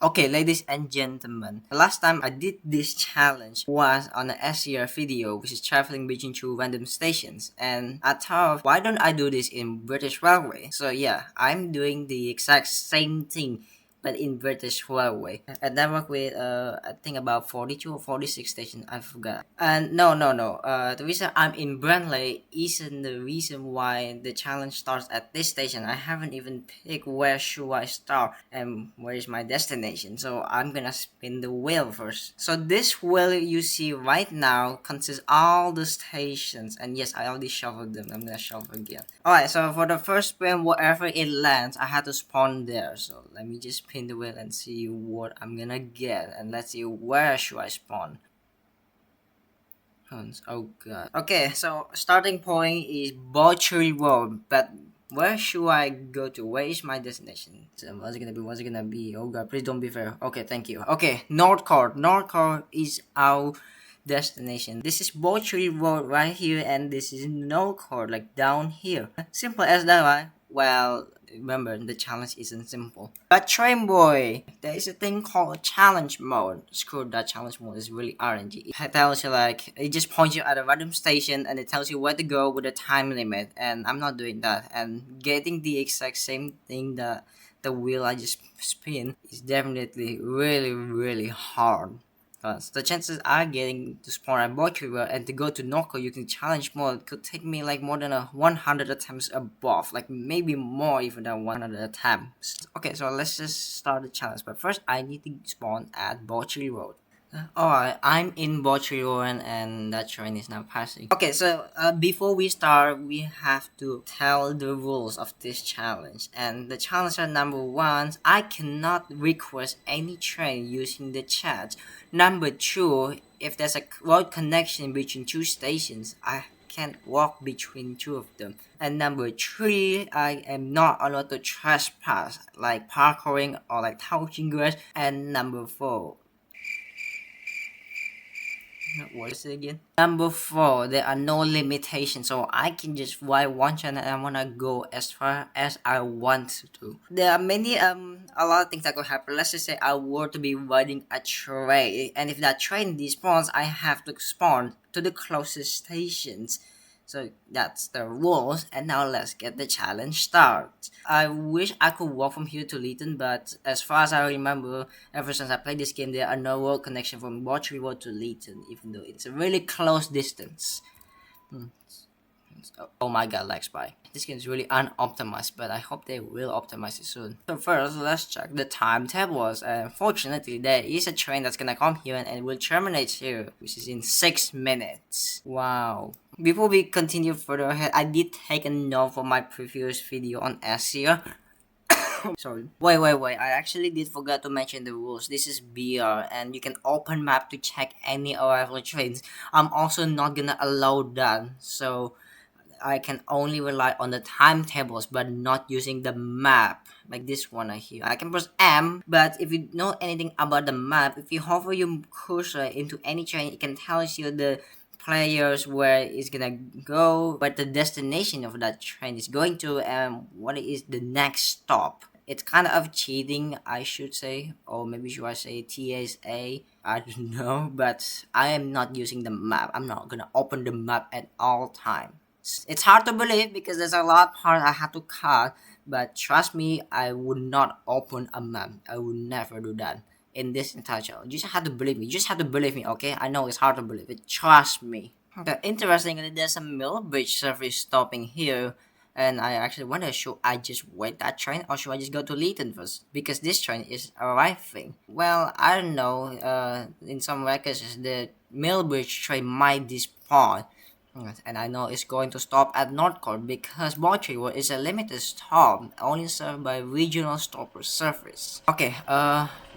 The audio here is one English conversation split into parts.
Okay, ladies and gentlemen, the last time I did this challenge was on an SCR video, which is traveling between two random stations, and I thought, why don't I do this in British Railway? So yeah, I'm doing the exact same thing, but in British Railway. And I work with, I think about 42 or 46 stations, I forgot. And no, the reason I'm in Burnley isn't the reason why the challenge starts at this station. I haven't even picked where should I start and where is my destination. So I'm gonna spin the wheel first. So this wheel you see right now consists all the stations, and yes, I already shuffled them. I'm gonna shuffle again. Alright, so for the first spin, wherever it lands, I had to spawn there. So let me just spin the wheel and see what I'm gonna get, and let's see where should I spawn. Oh god. Okay, so starting point is Botchery Road, but where should I go to? Where is my destination? So what's it gonna be? What's it gonna be? Oh god, please don't be fair. Okay, thank you. Okay, North Court. North Court is our destination. This is Botchery Road right here, and this is North Court, like down here. Simple as that, right? Well, remember, the challenge isn't simple. But train boy, there is a thing called challenge mode. Screw that, challenge mode is really RNG. It tells you like, it just points you at a random station and it tells you where to go with a time limit. And I'm not doing that. And getting the exact same thing that the wheel I just spin is definitely really hard. The chances are getting to spawn at Botriver and to go to Noko using challenge mode could take me like more than 100 attempts above, like maybe more even than 100 attempts. Okay, so let's just start the challenge, but first I need to spawn at Botchery Road. Alright, I'm in Botchery Road and that train is now passing. Okay, so before we start, we have to tell the rules of this challenge. And the challenge are number one, I cannot request any train using the chat. Number two, if there's a road connection between two stations, I can't walk between two of them. And number three, I am not allowed to trespass, like parkouring or like touching grass. And number four, what is it again? Number four, there are no limitations, so I can just ride one channel and I wanna go as far as I want to. There are many a lot of things that could happen. Let's just say I were to be riding a train, and if that train despawns, I have to spawn to the closest stations. So that's the rules, and now let's get the challenge started. I wish I could walk from here to Leeton, but as far as I remember, ever since I played this game, there are no road connection from Botchery Road to Leeton, even though it's a really close distance. Oh my god, lag spy. This game is really unoptimized, but I hope they will optimize it soon. So first, let's check the timetables. Fortunately, there is a train that's gonna come here and it will terminate here, which is in 6 minutes. Wow. Before we continue further ahead, I did take a note from my previous video on SEO. Sorry. Wait. I actually did forget to mention the rules. This is BR and you can open map to check any arrival trains. I'm also not gonna allow that. So I can only rely on the timetables but not using the map like this one right here. I can press M, but if you know anything about the map, if you hover your cursor into any train, it can tell you the players where it's gonna go, but the destination of that train is going to, and what is the next stop. It's kind of cheating, I should say, or maybe should I say TSA? I don't know, but I am not using the map. I'm not gonna open the map at all times. It's hard to believe because there's a lot of parts I had to cut, but trust me, I would not open a map. I would never do that in this entire show. You just have to believe me. You just have to believe me, okay? I know it's hard to believe it. Trust me. Okay, interestingly, there's a mill bridge service stopping here. And I actually wonder, should I just wait that train or should I just go to Leeton first? Because this train is arriving. Well, I don't know. In some records, the Millbridge train might despawn. And I know it's going to stop at Northcourt because Botchery is a limited stop, only served by regional stopper service. Okay,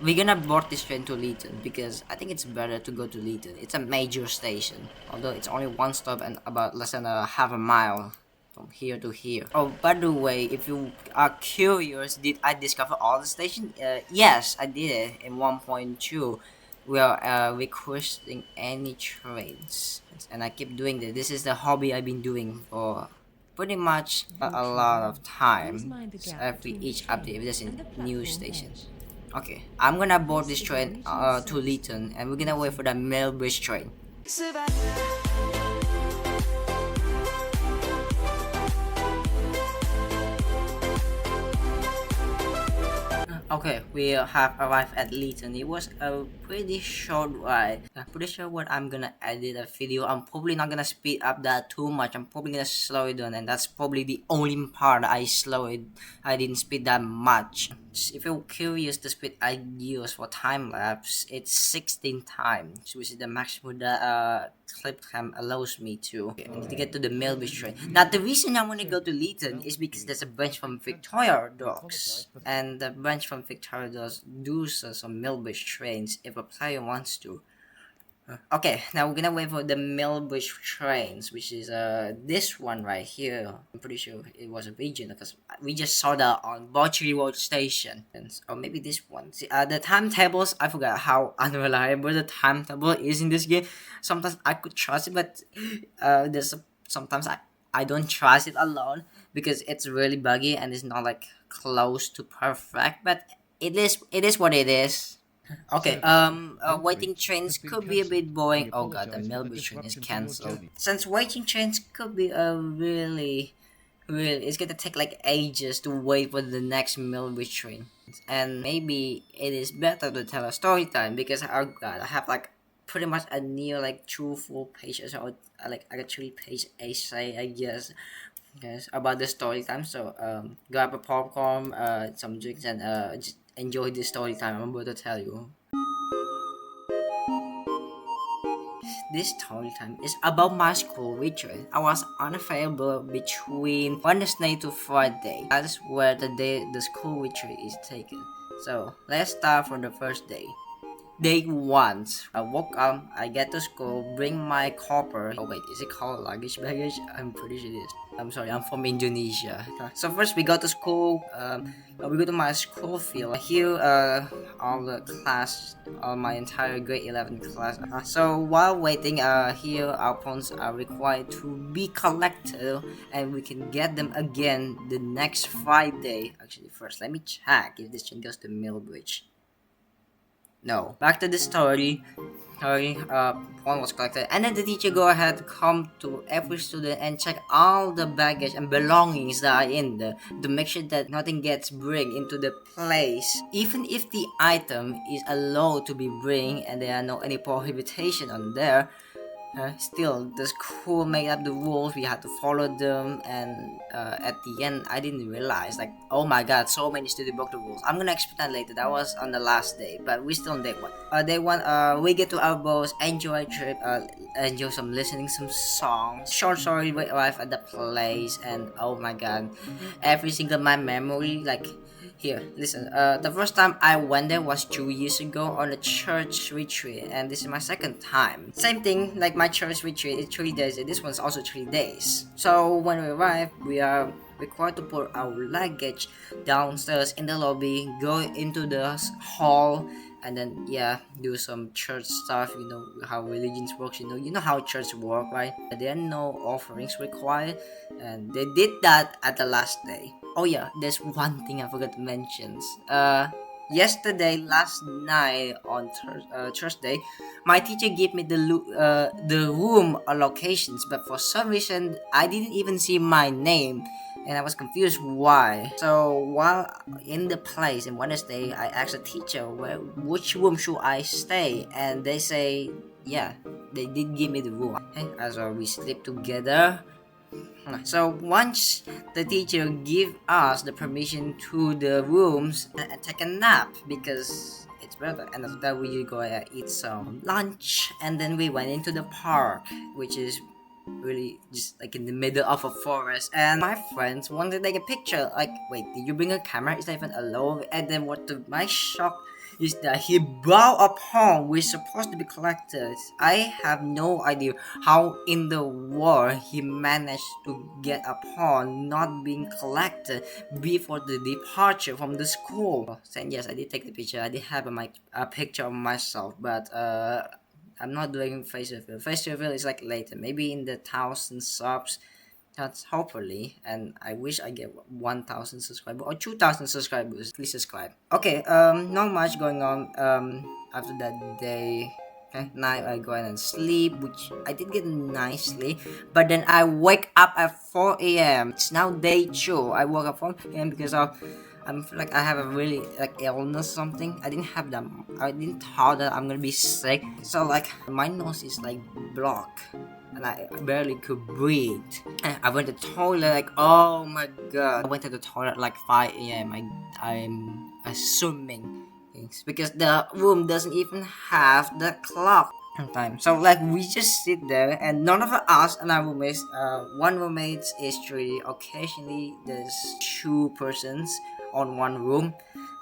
we're gonna board this train to Leeton because I think it's better to go to Leeton. It's a major station, although it's only one stop and about less than a half a mile from here to here. Oh, by the way, if you are curious, did I discover all the stations? Yes, I did in 1.2. We are requesting any trains, and I keep doing this. This is the hobby I've been doing for pretty much a lot of time. Every each update, if there's a new station. Okay, I'm gonna board this train to Leeton, and we're gonna wait for the Millbridge train. Okay, we have arrived at Leeton. It was a pretty short ride. I'm pretty sure what I'm gonna edit a video. I'm probably not gonna speed up that too much. I'm probably gonna slow it down, and that's probably the only part I didn't speed that much. If you're curious, the speed I use for time lapse, it's 16 times, which is the maximum that clip cam allows me to. Okay, I need to get to the Millbridge train. Now, the reason I want to go to Leeton is because there's a branch from Victoria Docks, and the branch from Victoria Docks does some Millbridge trains if a player wants to. Okay, now we're gonna wait for the Millbridge trains, which is this one right here. I'm pretty sure it was a region because we just saw that on Botchley Road Station. Or maybe this one. See, the timetables, I forgot how unreliable the timetable is in this game. Sometimes I could trust it, but sometimes I don't trust it alone because it's really buggy and it's not like close to perfect. But it is what it is. Okay, waiting trains could be a bit boring. Oh god, the Millbridge train is cancelled. Since waiting trains could be a really, it's gonna take like ages to wait for the next Millbridge train. And maybe it is better to tell a story time because, oh god, I have like pretty much a near like 2 full pages or like a 3 page essay, I guess. Yes, about the story time. So grab a popcorn, some drinks, and just enjoy the story time I'm about to tell you. This story time is about my school ritual. I was unavailable between Wednesday to Friday. That's where the school ritual is taken. So let's start from the first day. Day 1. I woke up, I get to school, bring my copper. Oh wait, is it called luggage baggage? I'm pretty sure it is. I'm sorry, I'm from Indonesia. So first we go to school, we go to my school field. Here, all the class, all my entire grade 11 class. So while waiting, here our phones are required to be collected and we can get them again the next Friday. Actually, first let me check if this train goes to Millbridge. No. Back to the story. One was collected, and then the teacher go ahead come to every student and check all the baggage and belongings that are in there to make sure that nothing gets bring into the place. Even if the item is allowed to be bring and there are no any prohibition on there, still, the school made up the rules. We had to follow them, and at the end, I didn't realize, like, oh my god, so many students broke the rules. I'm gonna explain that later. That was on the last day, but we still on day 1. Day 1, we get to our boats, enjoy trip, enjoy some listening some songs. Short story, we arrive at the place, and oh my god, every single my memory, like. Here, listen. The first time I went there was 2 years ago on a church retreat, and this is my second time. Same thing, like my church retreat, it's 3 days, and this one's also 3 days. So when we arrive, we are required to put our luggage downstairs in the lobby, go into the hall, and then do some church stuff. You know how religions works. You know how church work, right? There are no offerings required, and they did that at the last day. Oh yeah, there's one thing I forgot to mention. Yesterday, last night on Thursday, my teacher gave me the room allocations, but for some reason I didn't even see my name, and I was confused why. So while in the place in Wednesday, I asked the teacher which room should I stay, and they say they did give me the room. Okay, as we sleep together. So once the teacher give us the permission to the rooms and take a nap because it's better, and after that we go eat some lunch, and then we went into the park, which is really just like in the middle of a forest, and my friends wanted to take a picture. Like, wait, did you bring a camera? Is that even allowed? And then my shock is that he brought a pawn which is supposed to be collected. I have no idea how in the world he managed to get a pawn not being collected before the departure from the school. Saying yes, I did take the picture. I did have a picture of myself, but I'm not doing face reveal. Face reveal is like later, maybe in the 1,000 subs. That's hopefully, and I wish I get 1,000 subscribers or 2,000 subscribers. Please subscribe. Okay, not much going on. After that day, okay, night I go and sleep, which I did get nicely, but then I wake up at 4 a.m. It's now day 2. I woke up 4 a.m. because of I'm feel like I have a really like illness or something. I didn't have that. I didn't thought that I'm gonna be sick. So like my nose is like blocked and I barely could breathe. And I went to the toilet like, oh my god. I went to the toilet like 5 a.m. I'm assuming it's because the room doesn't even have the clock time. So like we just sit there and none of us and our roommates, one roommate is 3. Occasionally there's 2 persons on one room.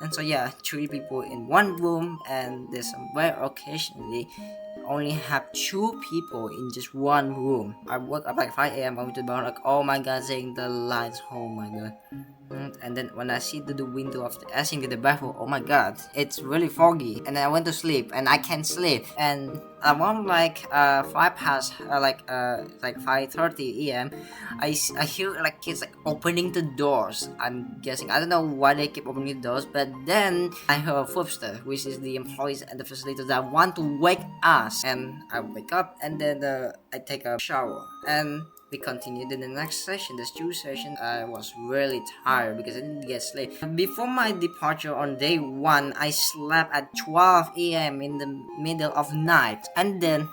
And so yeah, 3 people in one room and there's some very occasionally only have 2 people in just one room. I woke up like 5 a.m. I went to the bar like, oh my god, saying the lights, oh my god. And then when I see to the window of the asking to the bathroom, oh my god, it's really foggy. And then I went to sleep and I can't sleep. And around like 5 past like 5:30 a.m. I hear like kids like opening the doors. I'm guessing I don't know why they keep opening the doors, but then I heard a footstep, which is the employees and the facilitators that want to wake us. And I wake up and then I take a shower and we continued in the next session, the stew session. I was really tired because I didn't get sleep. Before my departure on day 1, I slept at 12 a.m. in the middle of night. And then,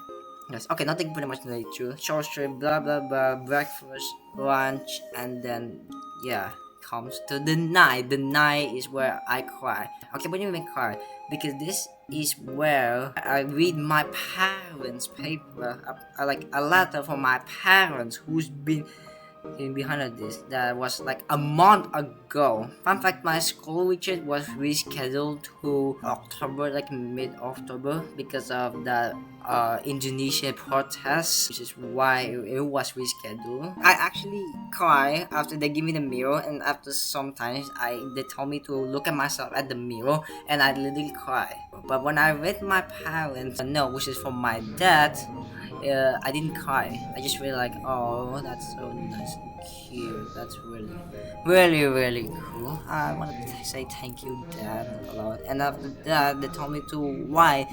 yes, okay, nothing pretty much day 2. Short trip, blah blah blah, breakfast, lunch, and then, yeah, comes to the night. The night is where I cry. Okay, what do you mean cry? Because this is where I read my parents' paper, like a letter from my parents who's been in behind of this that was like a month ago. Fun fact, my school retreat was rescheduled to October, like mid-October, because of the Indonesia protests, which is why it was rescheduled. I actually cry after they give me the mirror, and after sometimes they told me to look at myself at the mirror, and I literally cry. But when I read my parents' note, which is from my dad, I didn't cry. I just really like, oh, that's so nice and cute. That's really, really, really cool. I want to say thank you, Dad, a lot. And after that, they told me to write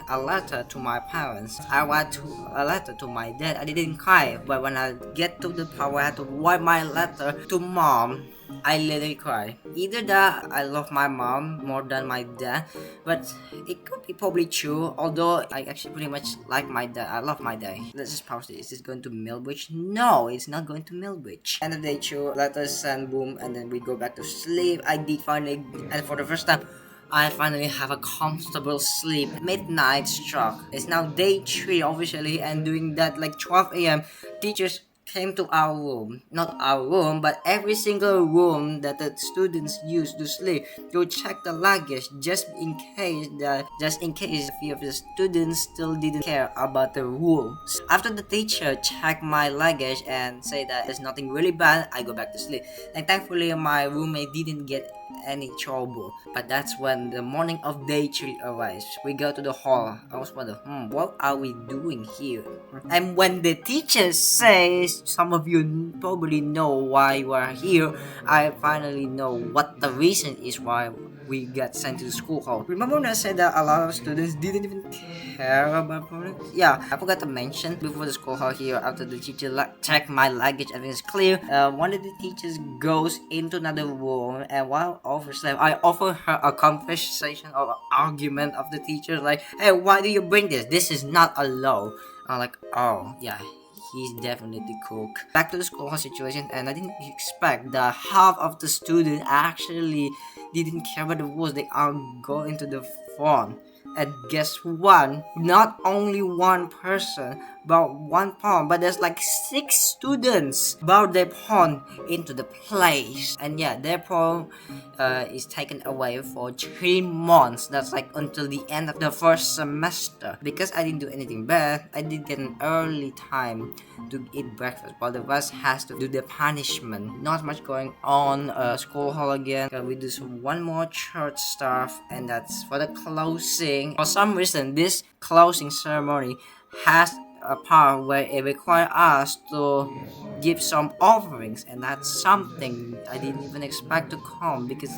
a letter to my parents. I wrote a letter to my dad. I didn't cry, but when I get to the part where I had to write my letter to mom, I literally cry. Either that I love my mom more than my dad, but it could be probably true. Although I actually pretty much like my dad. I love my dad. Let's just pause this. Is this going to Millbridge? No, it's not going to Millbridge. End of the day, true. Let us send boom, and then we go back to sleep. I did finally, and for the first time, I finally have a comfortable sleep. Midnight struck. It's now day 3 officially, and doing that like 12 a.m. Teachers came to our room, not our room, but every single room that the students use to sleep to check the luggage, just in case a few of the students still didn't care about the rules. After the teacher checked my luggage and say that there's nothing really bad, I go back to sleep. And thankfully my roommate didn't get any trouble. But that's when the morning of day 3 arrives. We go to the hall. I was wondering, what are we doing here? And when the teacher says, some of you probably know why you are here, I finally know what the reason is why we got sent to the school hall. Remember when I said that a lot of students didn't even care about it? Yeah, I forgot to mention before the school hall here, after the teacher checked my luggage, everything is clear. One of the teachers goes into another room, and while overslept, I offer her a conversation or argument of the teacher, like, hey, why do you bring this? This is not allowed. I'm like, oh, yeah, he's definitely cook. Back to the school hall situation, and I didn't expect that half of the students actually didn't care about the rules. They are going to the front. And guess what? Not only one person brought one pawn, but there's like 6 students brought their pawn into the place. And yeah, their pawn is taken away for 3 months. That's like until the end of the first semester. Because I didn't do anything bad, I did get an early time to eat breakfast, while the rest has to do the punishment. Not much going on. School hall again. We do one more church stuff, and that's for the closing. For some reason, this closing ceremony has a part where it requires us to give some offerings, and that's something I didn't even expect to come because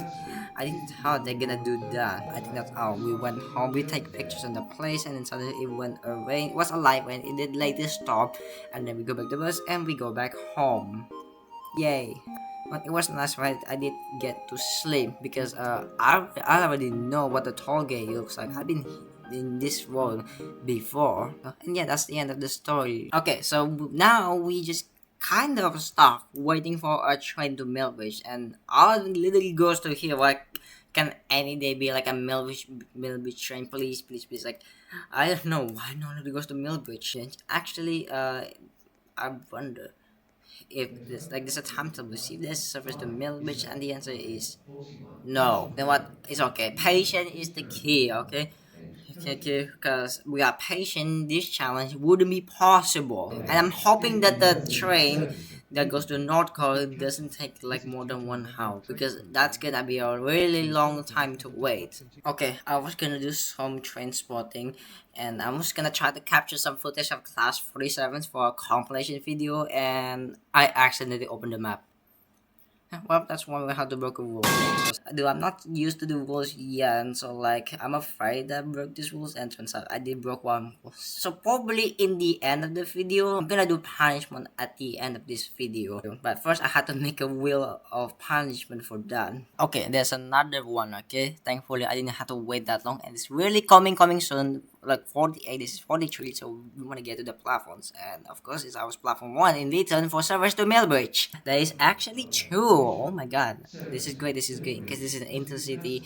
I didn't thought they're gonna do that. I think that's how we went home. We take pictures on the place, and then suddenly it went away. It was alive when it did later stop, and then we go back to the bus and we go back home. Yay! But it was nice, right? I did get to sleep because I already know what the toll gate looks like. I've been in this road before, and yeah, that's the end of the story. Okay, so now we just kind of stuck waiting for a train to Millbridge, and all literally goes to here like, can any day be like a Millbridge train, please, please, please? Like, I don't know why no one goes to Millbridge. Actually, I wonder if there's a time to receive this service to Millbridge, and the answer is no. Then what? It's okay. Patience is the key. Okay. Okay, because we are patient, this challenge wouldn't be possible. And I'm hoping that the train that goes to North Korea doesn't take like more than 1 hour, because that's gonna be a really long time to wait. Okay, I was gonna do some train spotting, and I was gonna try to capture some footage of class 47 for a compilation video, and I accidentally opened the map. Well, that's one way how to break a rule. Dude, I'm not used to the rules yet, and so like I'm afraid that I broke these rules, and turns out I did broke one. So probably in the end of the video, I'm gonna do punishment at the end of this video. But first, I had to make a wheel of punishment for that. Okay, there's another one. Okay, thankfully I didn't have to wait that long, and it's really coming soon. Like 48, this is 43, so we want to get to the platforms, and of course it's our platform 1 in return for service to Millbridge. There is actually 2. Oh my god, this is great, because this is an intercity,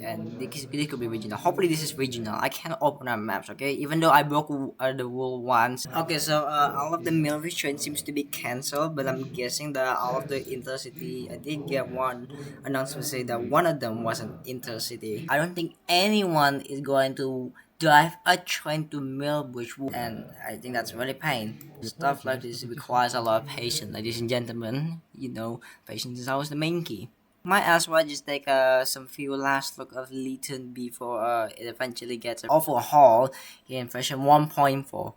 and this could be regional. Hopefully this is regional. I can't open our maps, okay, even though I broke the rule once. Okay, so all of the Millbridge train seems to be cancelled, but I'm guessing that all of the intercity, I did get one announcement say that one of them was an intercity. I don't think anyone is going to drive a train to Millbridge, and I think that's really pain. Stuff like this requires a lot of patience, ladies and gentlemen. You know, patience is always the main key. Might as well just take some few last look of Leeton before it eventually gets overhauled in version 1.4.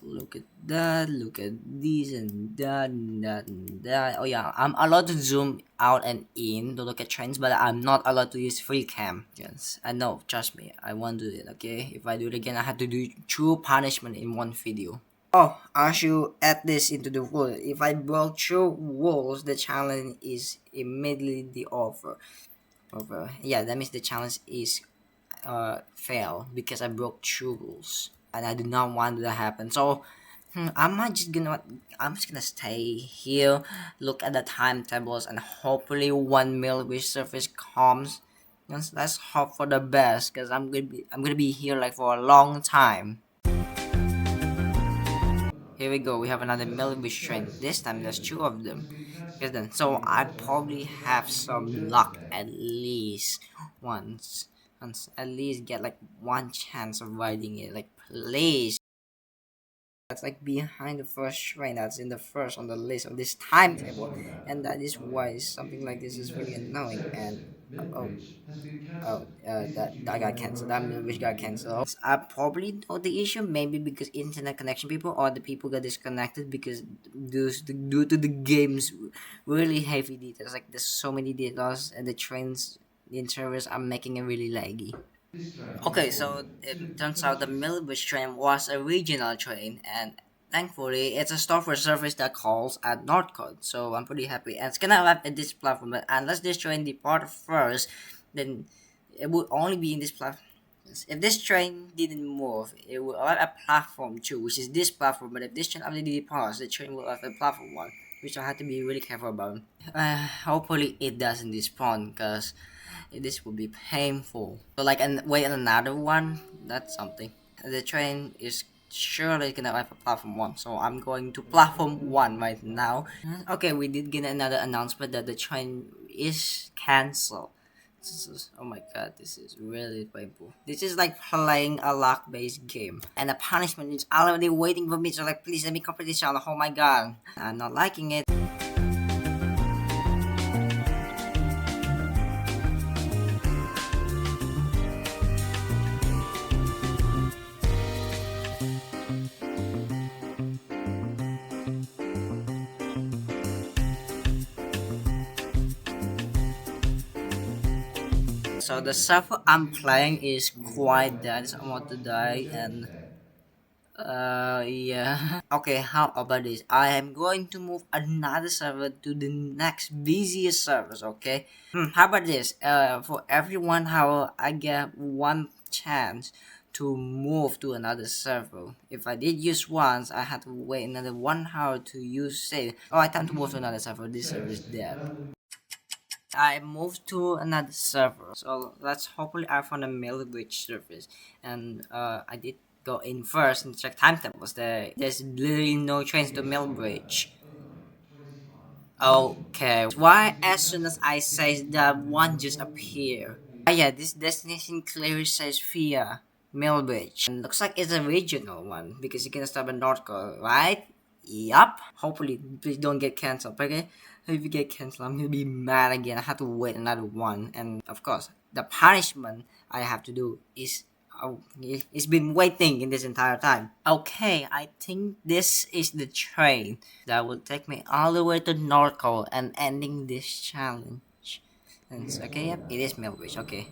Look at that, look at this and that and that and that. Oh yeah, I'm allowed to zoom out and in to look at trains, but I'm not allowed to use free cam. Yes, I know, trust me, I won't do it, okay? If I do it again, I have to do 2 punishment in one video. Oh, I should add this into the rule. If I broke 2 rules, the challenge is immediately over. Yeah, that means the challenge is fail because I broke 2 rules, and I do not want that to happen. So I'm just gonna stay here, look at the timetables, and hopefully 1 Millbridge surface comes. Let's hope for the best, because I'm gonna be here like for a long time. Here we go, we have another Millbridge train. This time there's 2 of them. Yes, then. So I probably have some luck at least once. At least get like 1 chance of riding it. Like, please. That's like behind the first train that's in the first on the list of this timetable, and that is why something like this is really annoying. And oh, that got cancelled. That which got cancelled. I probably know the issue, maybe because internet connection people, or the people got disconnected because due to the game's really heavy details. Like there's so many details, and the trains in servers are making it really laggy. Okay, so it turns out the Millbridge train was a regional train, and thankfully it's a software service that calls at Northcote. So I'm pretty happy, and it's gonna arrive at this platform. But unless this train depart first, then it would only be in this platform. If this train didn't move, it would arrive at platform 2, which is this platform. But if this train already departs, the train will arrive at platform 1, which I have to be really careful about. Hopefully it doesn't despawn, because this would be painful. So like, and wait, another one, that's something. The train is surely gonna arrive at platform 1, so I'm going to platform 1 right now. Okay, we did get another announcement that the train is cancelled. Oh my god, this is really painful. This is like playing a luck-based game, and the punishment is already waiting for me. So like, please let me complete this challenge. Oh my god, I'm not liking it. so the server I'm playing is quite dead. It's about to die, and yeah. Okay, how about this? I am going to move another server to the next busiest servers, okay? How about this? For everyone, how I get one chance to move to another server. If I did use once, I had to wait another 1 hour to use save. Oh, I time to move to another server. This server is dead. I moved to another server. So let's hopefully I found a mail bridge service. And I did go in first and check timetables. There's literally no trains to mail bridge. Okay. Why as soon as I say that one just appear? Ah yeah, this destination clearly says via Millbridge. And looks like it's a regional one because you can stop in North Korea, right? Yup. Hopefully please don't get cancelled, okay? If you get cancelled, I'm gonna be mad again. I have to wait another one. And of course, the punishment I have to do is it's been waiting in this entire time. Okay, I think this is the train that will take me all the way to North Pole and ending this challenge. And okay, yep, it is Millbridge. Okay,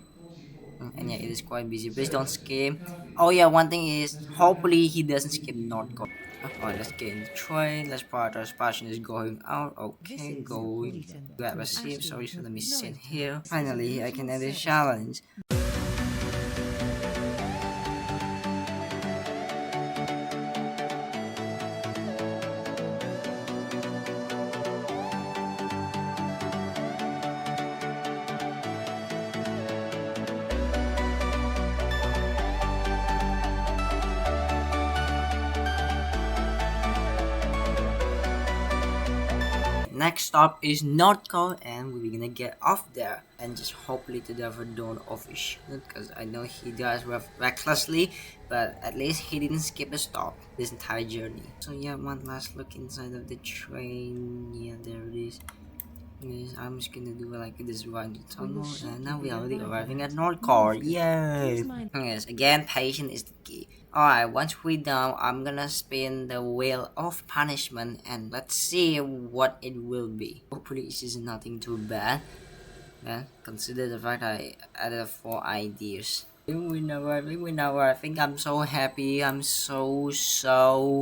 and yeah, it is quite busy. Please don't skip. Oh yeah, one thing is hopefully he doesn't skip North Pole. Alright, let's get in the train. Let's part our passion is going out. This Okay, is your going. bulletin. Grab a seat. Asking Sorry, so you to let me ignore sit it. here. This is a Finally, I can regional end this service. challenge. Next stop is North Cone, and we're gonna get off there and just hopefully to never don't overshoot because I know he does recklessly, but at least he didn't skip a stop this entire journey. So yeah, one last look inside of the train. Yeah, there it is. Yes, I'm just gonna do like this run to We will tunnel, and shortly now we be are already arriving arriving at at Nordcore. Northcote. Yay! Please mind. Yes, again, patience is the key. Alright, once we're done, I'm gonna spin the wheel of punishment, and let's see what it will be. Hopefully, this is nothing too bad. Yeah, consider the fact I added 4 ideas. We know. I think I'm so happy. I'm so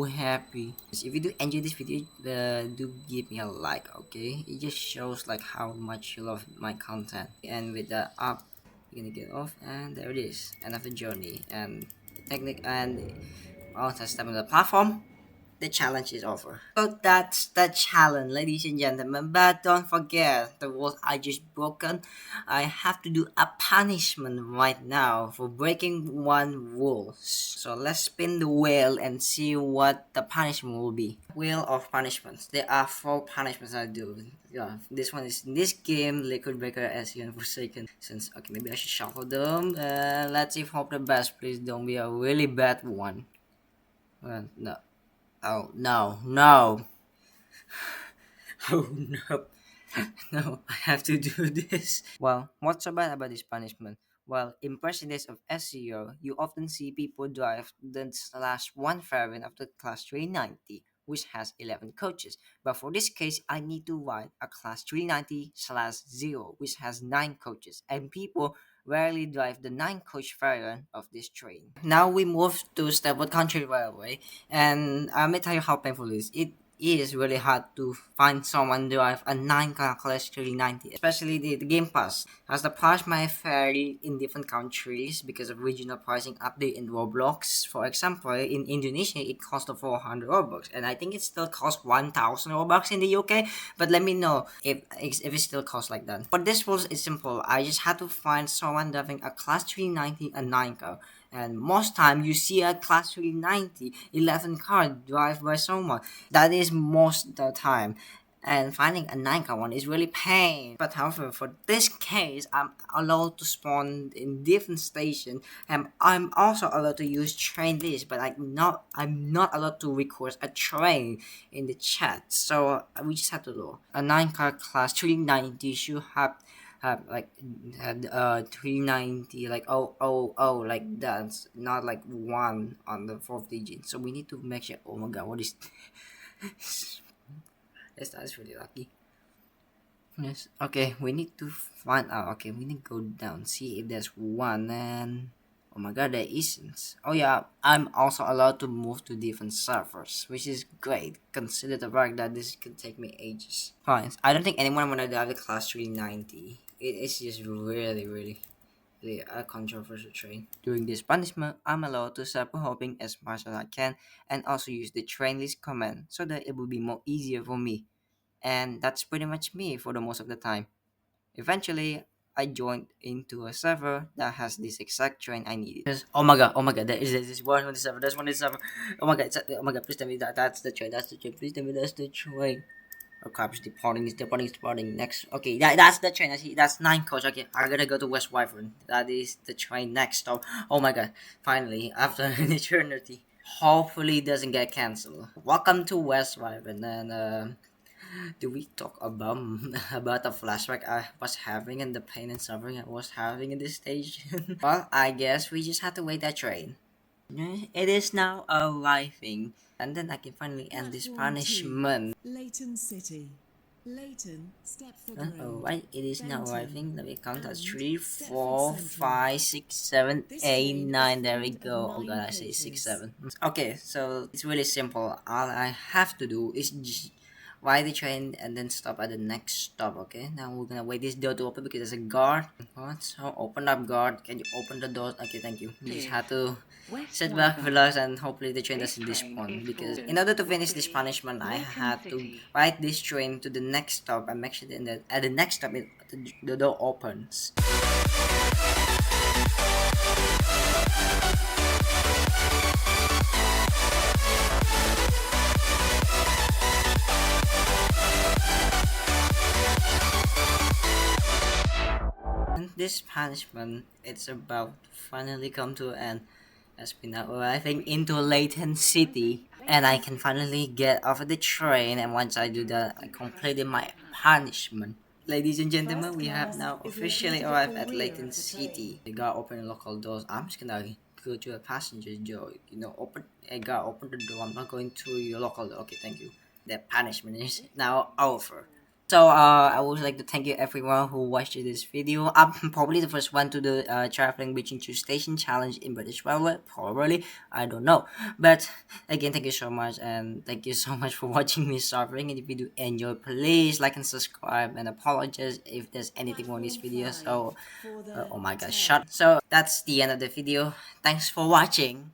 happy. If you do enjoy this video, do give me a like, okay? It just shows like how much you love my content. And with the up, you're gonna get off, and there it is. End of the journey. And technique and once I step on the platform, the challenge is over. So that's the challenge, ladies and gentlemen. But don't forget the rules I just broken. I have to do a punishment right now for breaking one rule. So let's spin the wheel and see what the punishment will be. Wheel of punishments. There are 4 punishments I do. Yeah, this one is in this game, Liquid Breaker, as you Forsaken. Since okay, maybe I should shuffle them. Let's see if hope the best. Please don't be a really bad one. No. Oh no, no. Oh no. No, I have to do this. Well, what's so bad about this punishment? Well, in percentage of SEO, you often see people drive the slash 1 variant of the class 390, which has 11 coaches. But for this case, I need to ride a class 390 slash 0, which has 9 coaches. And people rarely drive the 9 coach variant of this train. Now we move to Stafford Country Railway, and I'm gonna tell you how painful it is. It is really hard to find someone drive a 9 car class 390, especially the Game Pass, as the price might vary in different countries because of regional pricing update in Roblox. For example, in Indonesia, it costs 400 Robux, and I think it still costs 1,000 Robux in the UK. But let me know if it still costs like that. For this rules, it's simple. I just had to find someone driving a class 390 a 9 car. And most time you see a class 390 11 car drive by someone. That is most the time. And finding a 9 car one is really pain. But however, for this case, I'm allowed to spawn in different stations, and I'm also allowed to use train list, but I'm not allowed to request a train in the chat. So we just have to do a 9 car class 390 should have like had 390 like like that's not like one on the fourth digit, so we need to make sure. Oh my god, what is that's really lucky. Yes. Okay, we need to find out. Okay, we need to go down, see if there's one, and oh my god, there isn't. Oh yeah, I'm also allowed to move to different servers, which is great. Consider the fact that this could take me ages. Fine. I don't think anyone wanna have the class 390. It is just really a controversial train. During this punishment, I'm allowed to start hoping as much as I can, and also use the train list command so that it will be more easier for me. And that's pretty much me for the most of the time. Eventually, I joined into a server that has this exact train I needed. Oh my god, there is one on the server, there's one on the server. Oh my god, oh my god, please tell me that's the train, please tell me that's the train. Oh crap, it's departing. Next, okay, that's the train. I see, that's 9 coach. Okay, I gotta go to West Wyvern. That is the train next stop. Oh my god, finally, after an eternity. Hopefully it doesn't get cancelled. Welcome to West Wyvern, and do we talk about about the flashback I was having and the pain and suffering I was having in this station? Well, I guess we just have to wait that train. It is now arriving, and then I can finally end this punishment. Leighton City. Leighton, Stepford Road. Alright, it is now Benton, arriving. Let me count. That's and 3, Stepford 4, Central. 5, 6, 7, This 8, train is 9. There we formed of go. Oh 9 god, I say 6, coaches. 7. Okay, so it's really simple. All I have to do is just ride the train and then stop at the next stop. Okay, now we're gonna wait this door to open because there's a guard. What? So open up, guard. Can you open the door? Okay, thank you. You just had to sit back, relax, and hopefully the train doesn't despawn. Because in order to finish this punishment, I had to ride this train to the next stop and make sure that at the next stop the door opens. And this punishment, it's about to finally come to an end as we now arriving into Leighton City. And I can finally get off of the train, and once I do that, I completed my punishment. Ladies and gentlemen, we have now officially arrived at Leighton City. The guard opened local doors. I'm just gonna go to a passenger door. You know, open the door. I'm not going through your local door. Okay, thank you. The punishment is now over. So I would like to thank you everyone who watched this video. I'm probably the first one to do traveling between two station challenge in British Railway. Probably, I don't know. But again, thank you so much, and thank you so much for watching me suffering. And if you do enjoy, please like and subscribe. And apologize if there's anything wrong in this video. So, oh my gosh, shut. So that's the end of the video. Thanks for watching.